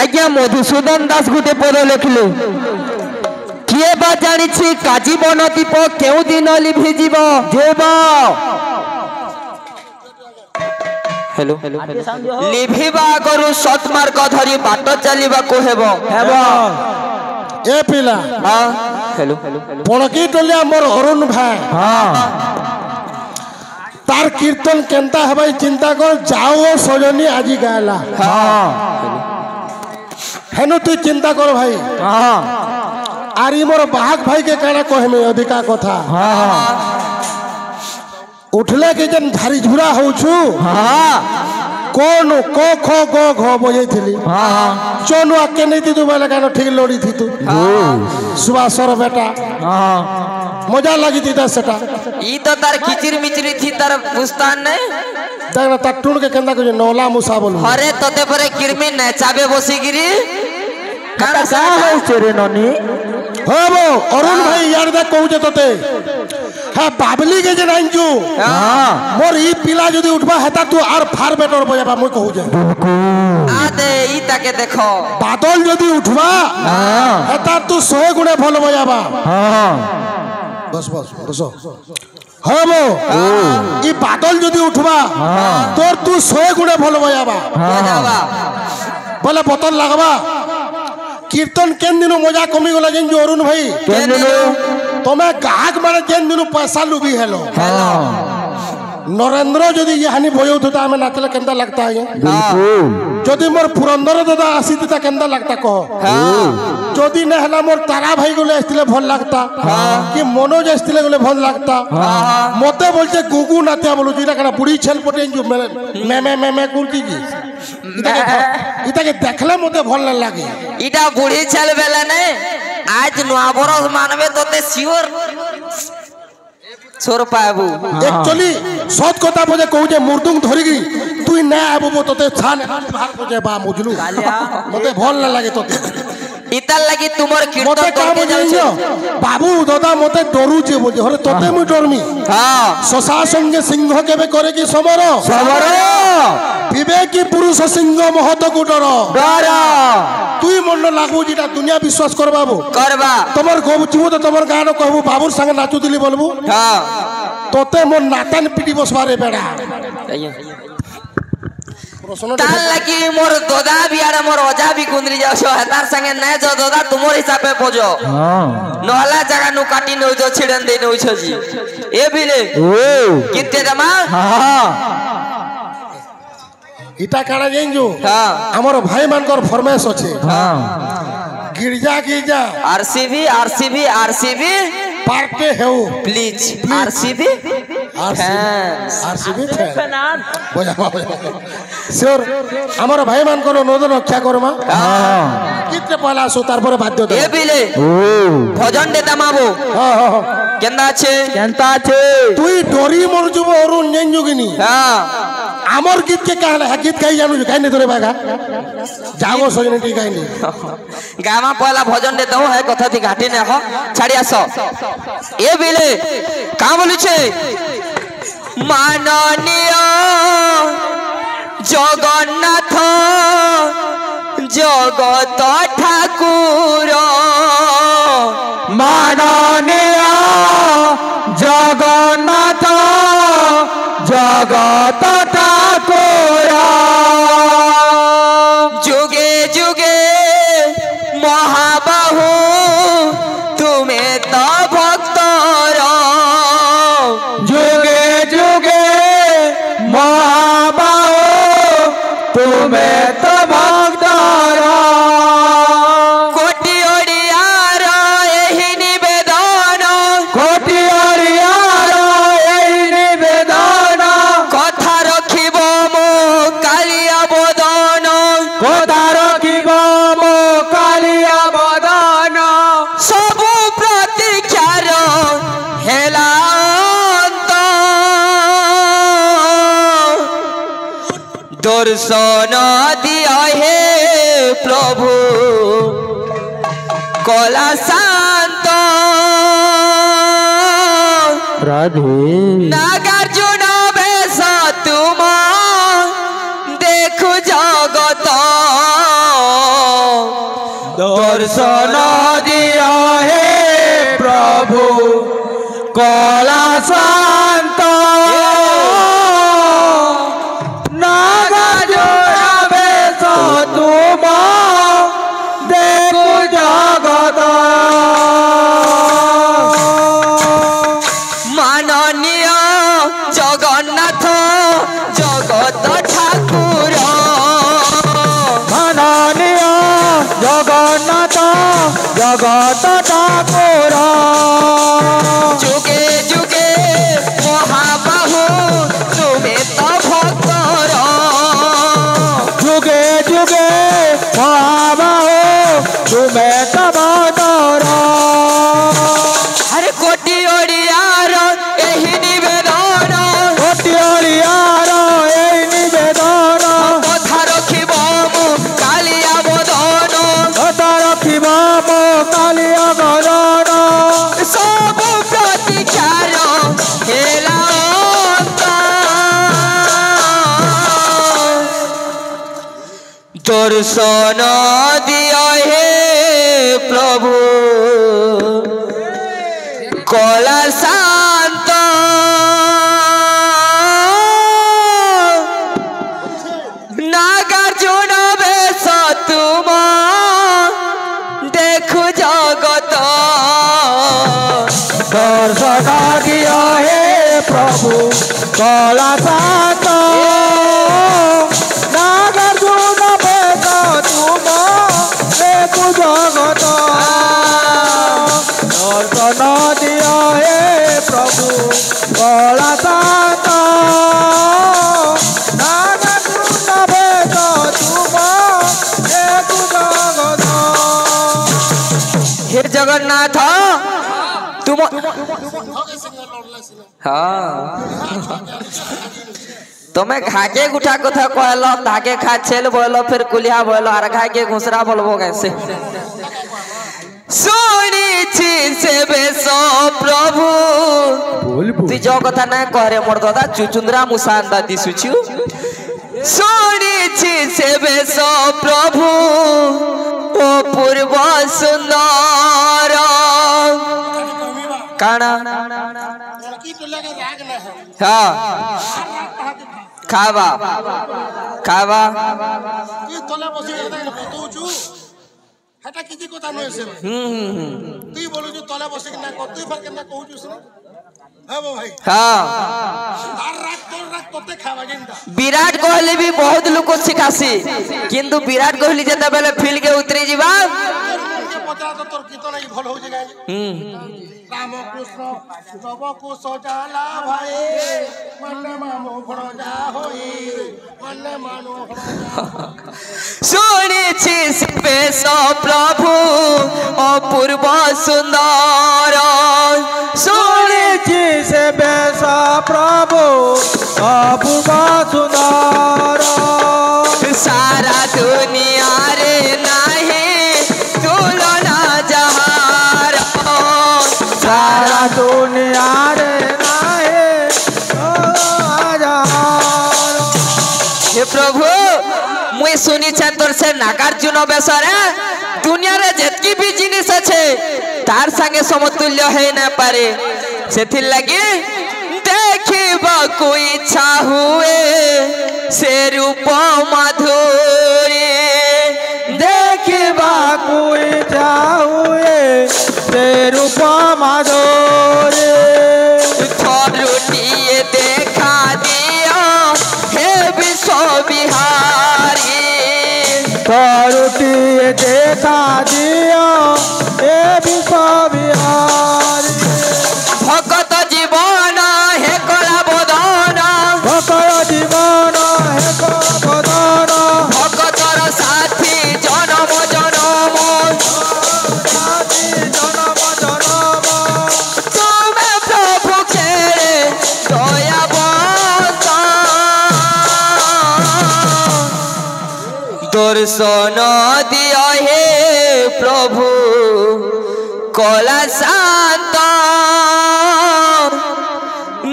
आज्ञा मधुसूदन दास गोटे पद लिखिले किए बा जानी काजी बनदीप केउ दिन लिभिजीव देव हेलो लिभिबा करू सतमार्ग धरी बाट चलिबा को हेबो ए पिला हां हेलो पणकी टलिया मोर अरुण भाई हां तार कीर्तन केनता हबाई चिंता कर जाओ सजनी आजी गाला हां हेनु तू चिंता कर भाई हां आरी मोर बाहक भाई के काना कहमे अधिका कथा हां उठले के जन झारी झुरा होछु हां कौन को खो गो घो बजे थिली हां चोनु आके नहीं थी तू वाला कानो ठीक लोड़ी थी तू सुभाषर बेटा हां मजा लगी थी ता सेटा ई तो तार खिचिर मिचरी थी तार पुस्तान ने देखना तटुन के कंदा को नौला मुसा बोल अरे तोते परे किरमी नचाबे बसिगिरी काना सा हो चेरे ननी हो वो अरुण भाई यार देख कहू तोते हां बाबली के जे नांजू हां मोर ई पिला जदी उठबा हेता तू आर फार बेटर बजाबा मु कहू जे आ दे ई ताके देखो बादल जदी उठबा हां हेता तू 100 गुणे भल बजाबा हां बस हाँ वो ये बादल जदी उठवा तोर तू 100 गुणे भल बजाबा बोले बोतल लगवा कीर्तन केन दिनो मजा कमी गला जेन जो अरुण भाई केन दिनो तमे गाहक माने जेन दिनो पैसा लुबी हेलो नरेंद्र जदी ये हानि बयो थता हमें नाचले केंदा लगता है बिल्कुल जदी मोर पुरंदर दादा आसीता केंदा लगता कहो जदी न हला मोर तारा भाई गोले आस्तिले भल लगता कि मनोज आस्तिले गोले भल लगता मते बोलते गुगु नात्या बोलु जीरा कना बुढ़ी छल पटे जो मैं कुलती जी इता के देखले मते भल न लागे इटा बुढ़ी छल बेला ने आज नुआ बरस मानबे तोते सियोर छोर पाबू एक्चुअली सत कथा बजे कहू जे मुर्दुंग धरि गी तू ना आबो तोते छान बाहर बजे बा मुजलू मते भल न लागे तोते इता लगी तुमर कीर्तन मते काम जाइयो बाबू दादा मते डरू जे बोल हरे तोते मु डरमी हां ससा संगे सिंह केबे करे की समर विवेकी पुरुष सिंह महत को डर तुई मन लागबो जीटा दुनिया विश्वास करबाबो करबा तमर गोबुचबो तो तमर गानो कहबो बाबूर संग नाचू दिली बोलबो हां तोते मोर नातन पिटी बसवारे बेड़ा ताल लगी मोर दोदा भी आरे मोर ओजा भी गुंदरी जाओ हतार संगे नै जो दोदा तुमोर हिसाब पे पोजो हां नहला जगह नु काटी न जो छिड़न दे न छ जी ए बिले ओ किते दमा हां इटा काना जेंजो हां हमर भाई मानकर फरमाइश अछि हां गिरजा आरसीबी पार्टे हेउ प्लीज आरसीबी फैन बजा श्योर हमर भाई मान को नोदन रक्षा करमा हां कितने पहला सो तार पर बाध्य दे ए बिले भजन दे तमाबो हां केंदा छे तुई डोरी मोर जुबो अरुण नेंजुगिनी हां आमर गीत के कहला है गीत गाई जानू गाई ने तोरे बागा जागो सजने टी गाई ने गामा पहला भजन देता हूं है कथा थी घाटी ने हो छाड़ी आसो ए बिले का बोलु छे माननीय जगन्नाथ जगत ठाकुर माननीय जगन्नाथ जगत ठाकुर जुगे जुगे महाबाहु तुम्हें तो भक्तर जुगे जुगे महाबाहु तुम्हें तो भक्तर कोटि ओडियार एही निवेदन कोटि ओडियार एही निवेदन कथा रखिब मो कालिया बदन कथा रखिब मो कालिया बदन सबु प्रतीक्षार हेला दर्शन दिया हे प्रभु कला शांत राधे नागार्जुन बेश तुम देखु जगत दर्शन दिया हे प्रभु कला शांत नागार्जुन बेश तुम देखु जगत माननीय जगन्नाथ जगत ठाकुर माननीय जगन्नाथ जगत ठाकुर जुगे जुगे महाबाहु तुम्हें तो भक्तर जुगे जुगे महाबाहु तुम्हें तो भक्तर अरे कोटि ओडियार एही निवेदन कोटि ओडियार एही निवेदन कथा रखिब मु कालिया बदन कथा रखिब मु कालिया बदन सब प्रतीक्षार हेला दर्शन दिया हे प्रभु कला शांत नागार्जुन बेश तुम देखु जगत दर्शन दिया हे प्रभु कला शांत नागार्जुन बेश तुम देखु जगत दर्शन दिया हे प्रभु कला शांत नागार्जुन बेश तुम देखु जगत हे जगन्नाथ तुम हाँ तुम्हें घाके गुठा कथा कहल धाके खा छेल बोलो फिर कुलिया बोलो और घाके घुसरा बोलबो कैसे सुनी से बेस प्रभु तु जो कथा ना कहरे मोर दादा चुचुंद्रा मुसांदा दिसुछु सुनी से बेस प्रभु ओ पूर्व सुंदर काना हाँ खावा खावा तले बसी बताऊछु हेटा किछि কথা নয় সে তুই বলু তলে বসে কি না তুই ফর কেন কহুछु সে হ্যাঁ ভাই हाँ তার রাত তোর রাত কতে খাবা জিন্দা विराट कोहली भी बहुत लोग को सिखासी किंतु विराट कोहली जते बेले फील्ड के उतरी जीवा पता तो तोर कितो नहीं भल हो जाए राम कृष्ण सब को सजाला भाई मन मानो भड़ा होई मन मानो सुनी बेस प्रभु अपूर्व सुंदर सुनी से बेस प्रभु अपूर्व सुंदर सारा दुनिया रे नहीं तुलना जहार सारा दुनिया रे नाही हे प्रभु मुई सुनी तोर से नागार्जुन बेसरे दुनिया रे जेतकी भी जिनिस अच्छे तार संगे समतुल्य है ना पारे सेथिर लगी देखिबा को इच्छा हुए से रूप माधुरी देखिबा को इच्छा हुए से रूप माधुरी थोरुटिए देखा दिया हे विश्व बिहारी थोरुटिए देखा दिया हे विश्व बिहारी भगत जीवन हे कला बदन भकर जीवन हे बदन भगतर साथी जन्म जन्म साथी जन्म जन्म तुम्हें प्रभु खेले दयावंत दर्शन दिया हे प्रभु कला शांत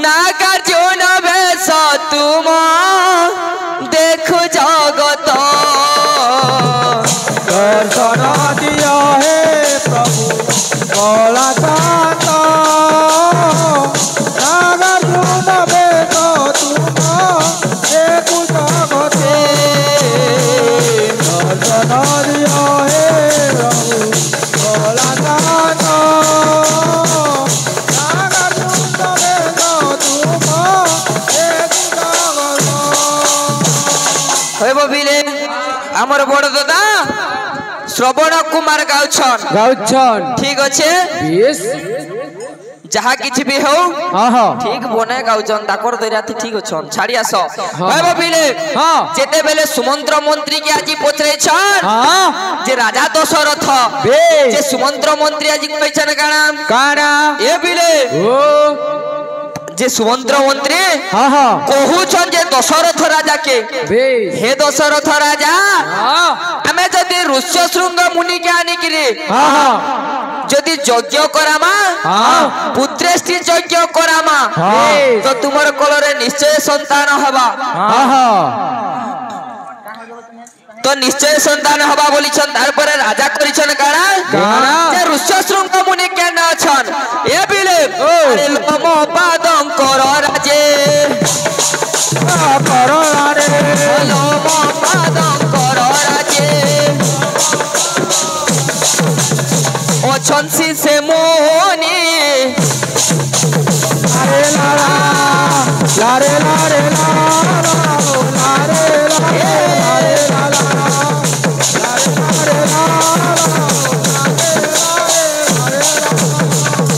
नागार्जुन बेश तुम देखु जगत दर्शन दिया আমার বড় দাদা শ্রবণ কুমার গাউছন গাউছন ঠিক আছে বেশ যাহা কিছু বি হও আহা ঠিক বনে গাউছন তাকর দরিয়াতে ঠিক অছন ছাড়ি আস হ্যাঁ। ভাই ভাবিলে হ্যাঁ। যেতে বেলে সুমন্ত্র মন্ত্রী কি আজি পচরেছন হ্যাঁ যে রাজা দশরথ বেশ যে সুমন্ত্র মন্ত্রী আজি কইছন কানা কানা এ বিলে ও যে সুমন্ত্র মন্ত্রী আহা কহুছন যে দশরথ রাজা কে বেশ হে দশরথ রাজা হ্যাঁ আমি যদি ঋষ্য শৃঙ্গ মুনি কে আনিকি আহা যদি যজ্ঞ করামা হ্যাঁ পুত্রেষ্টি যজ্ঞ করামা হ্যাঁ। তো তোমার কোলরে নিশ্চয় সন্তান হবা আহা তো নিশ্চয় সন্তান হবা বলিছন তারপরে রাজা করিছন কারা কারা? যে ঋষ্য শৃঙ্গ মুনি কেন আছন এ বিলে আরে লোম পাদঙ্কর রাজে করলারে লোম পাদঙ্কর রাজে অছন সে মুনি লারে লারা লারে লারে লারে লারে লারে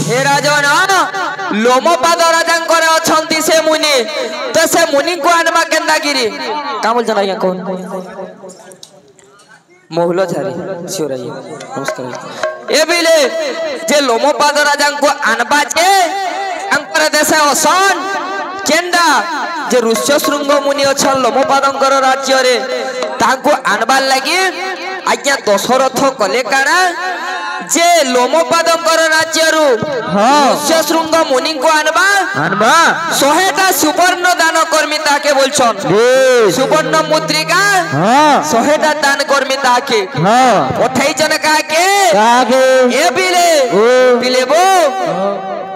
हे राजन लोमपाद राजांकर अछंती से मुनि तो से मुनि को आनमा केंदा गिरी का बोल जना कौन मोहलो झारी शिवराय नमस्कार ए बिले जे लोमपाद राजांको आनबा जे अंकर देशे असन केंदा जे ऋष्य शृंग मुनि अछन लोमपादंकर राज्य रे ताको आनबार लागि आज्ञा दशरथ कले काना जे लोमपादंकर राज्य रु ऋष्य शृंग मुनि को आनबा আনবা 100টা सुवर्ण दान कर्मी ताके बोलछन বেশ सुवर्ण मुद्रिका হ্যাঁ 100টা दान कर्मी ताके হ্যাঁ पठाइछन काके কাগে ए बिले ও बिलेबो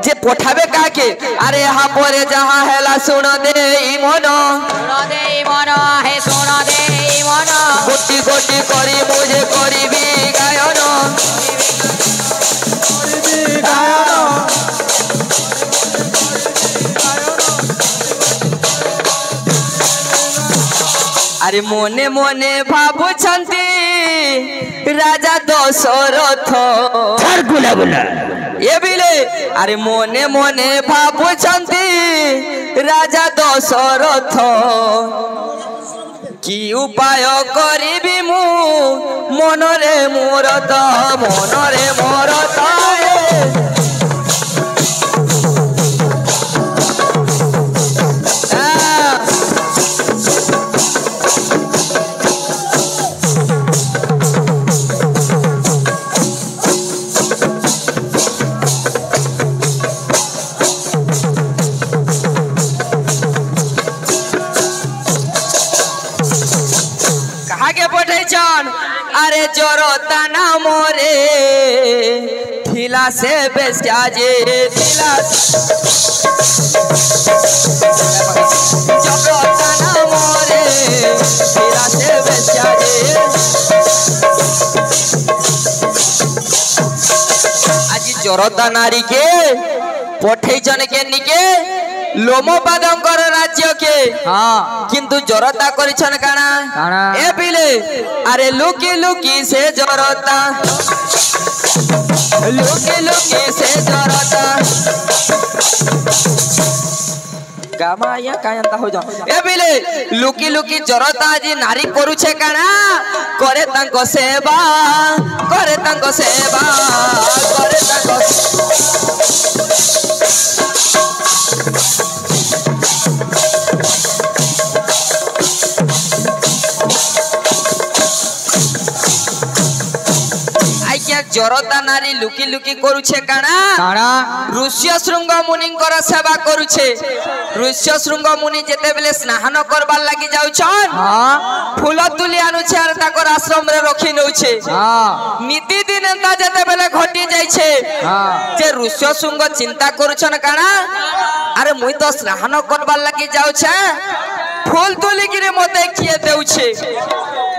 जे पठाबे काके अरे हा परे जहां हेला सुन दे ई मन गोटी गोटी करी मुझे करीबी गायन अरे मने मने भाबुछंती राजा दशरथ ছাড় গুলা গুলা ए बिले अरे मने मने भाबुछंती राजा दशरथ की उपाय करिबी मु मनरे मोरत मनरे मोरत आगे पठेछन अरे जरता ना मोरे थिला से बेस्या जे थिला जरता ना मोरे थिला से बेस्या जे आज जरता नारी के पठेछन के निके लोमपादंकर राज्य के হ্যাঁ किंतु जरता करिछन काना কানা ए बिले अरे लुकी लुकी से जरता लुकी लुकी से जरता गामा या कायंता हो जा ए बिले लुकी लुकी जरता जी नारी करूछे काना करे तांको सेवा करे तांको सेवा करे तांको आज्ञा जरता नारी लुकी लुकी करूछे काना কানা ऋष्य शृंग मुनिंकर सेवा करूछे ऋष्य शृंग मुनि जेते बेले स्नान करबार लागि जाउछन হ্যাঁ फूल तुली आनुछे आर ताकर आश्रम रे रखी नउछे হ্যাঁ नीति दिन एंता जेते बेले घटी जाइछे হ্যাঁ जे ऋष्य शृंग चिंता करूछन काना अरे मुई तो स्नान करबार लागि जाउछे फूल तुली गिरे मते किए देउछे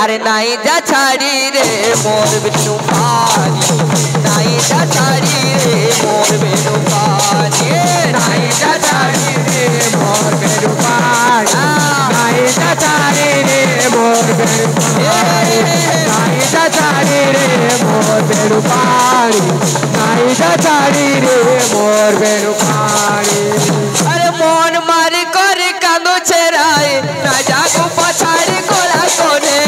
अरे नाई जा छाड़ी रे मोर बिनु पानी नाई जा छाड़ी रे मोर बिनु पानी नाई जा छाड़ी रे मोर बिनु पानी नाई जा छाड़ी रे मोर बिनु पानी नाई जा छाड़ी रे मोर बिनु पानी नाई जा छाड़ी रे मोर बिनु पानी अरे मोन मारी कर कांदो छेराए ना जागो पछाड़ी कोला कोने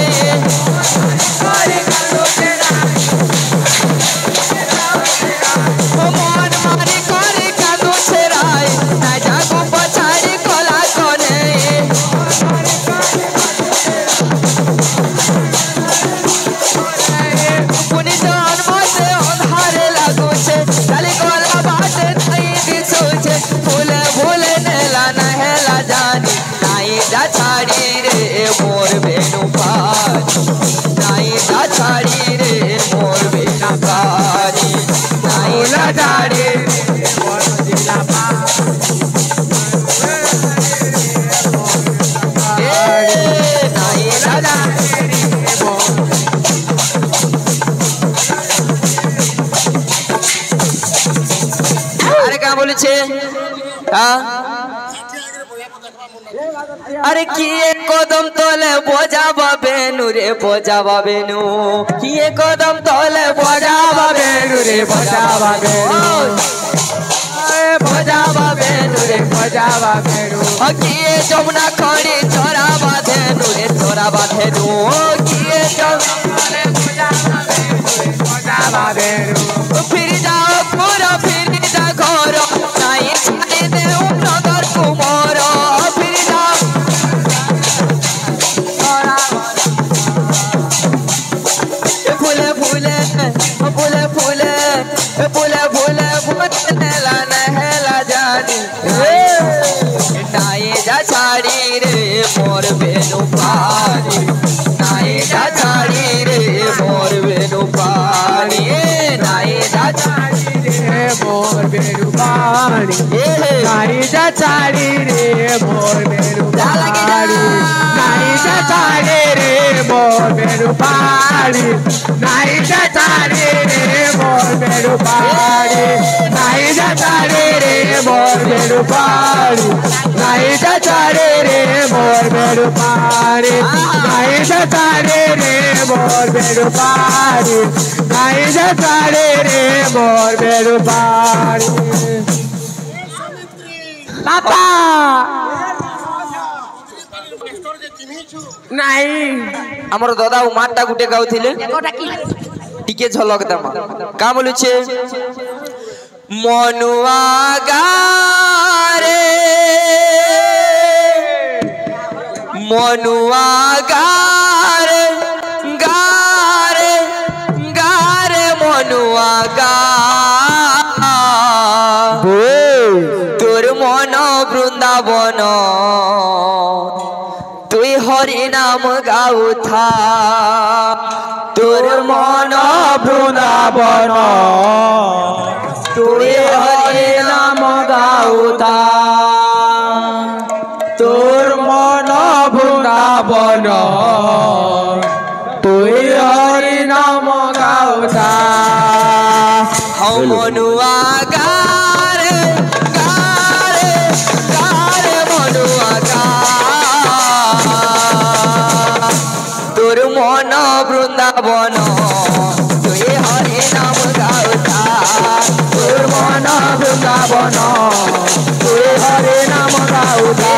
मोन मारी कर कांदो छेराए ना जागो पछाड़ी कोला कोने पुनी जान मते अंधारे लागो छे खाली कोला बाटे तई दिसो छे फूले फूले नेला नहेला जानी नाई जा छाड़ी रे मोर बेनु पानी नाई जा छाड़ी रे मोर बेनु पानी नाई जा छाड़ी रे मोर बेनु पानी नाई जा छाड़ी रे मोर अरे क्या बोले छे हाँ अरे किए कदम तले बजावा बेनु रे बजावा बेनु किए कदम तले बजावा बेनु रे बजावा बेनु बजावा बेनु रे बजावा बेनु किए जमुना खड़ी चोरा बाधेनु रे चोरा बाधेनु किए जमुना बजावा बेनु फिर जाओ पूरा फिर जा घर नाई छाड़ी दे नगर कुमार फिर जाओ फूले फूले फूले फूले फूले फूले फूला नहला जानी नाई जा छाड़ी रे मोर बेनु पानी नाई जा छाड़ी रे मोर बेनु पानी नाई जा छाड़ी रे मोर बेनु पानी नाई जा छाड़ी रे मोर बेनु पानी नाई जा छाड़ी रे मोर बेनु पानी नाई जा छाड़ी रे मोर बेनु पानी नाई जा छाड़ी रे मोर बेनु पानी नाई जा छाड़ी रे मोर बेनु पानी नाई जा छाड़ी रे मोर बेनु पानी नाई जा छाड़ी रे मोर बेनु पानी पापा नहीं हमर दादा उ माटा गुटे गाउथिले टिके झलक दमा का बोलु छे मनुआ गारे मनुआ गारे गारे गारे मनुआ गा তোর মন বৃন্দাবন তুই হরি নাম গাউথা তোর মন বৃন্দাবন তুই হরি নাম গাউথা তোর মন বৃন্দাবন তুই হরি নাম গাউতা হও মনুয়া গারে গারে গারে মনুয়া গা তোর মন বৃন্দাবন তুই হরি নাম গাউথা তোর মন বৃন্দাবন তুই হরি নাম গাউতা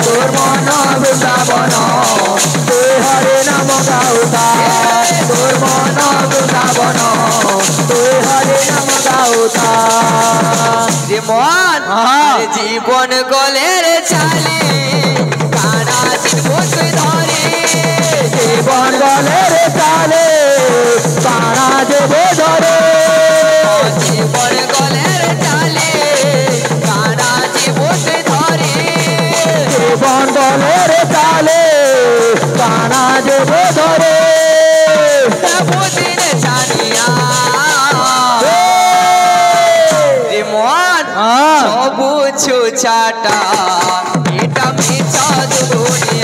তোর মন বৃন্দাবন তুই হরি নাম গাউতা তোর মন বৃন্দাবন তুই হরি নাম গাউতা জীবন জীবন গলের চালি কানা জীবন তুই ধরে জীবন গলের চালে কানা দেব ধরে জীবন গলের চালে কানা জীবন তুই ধরে জীবন গলের চালে কানা দেব ধরে বুদিন জানিয়া মন সবু ছুচাটা এটা মিছা দুনিয়া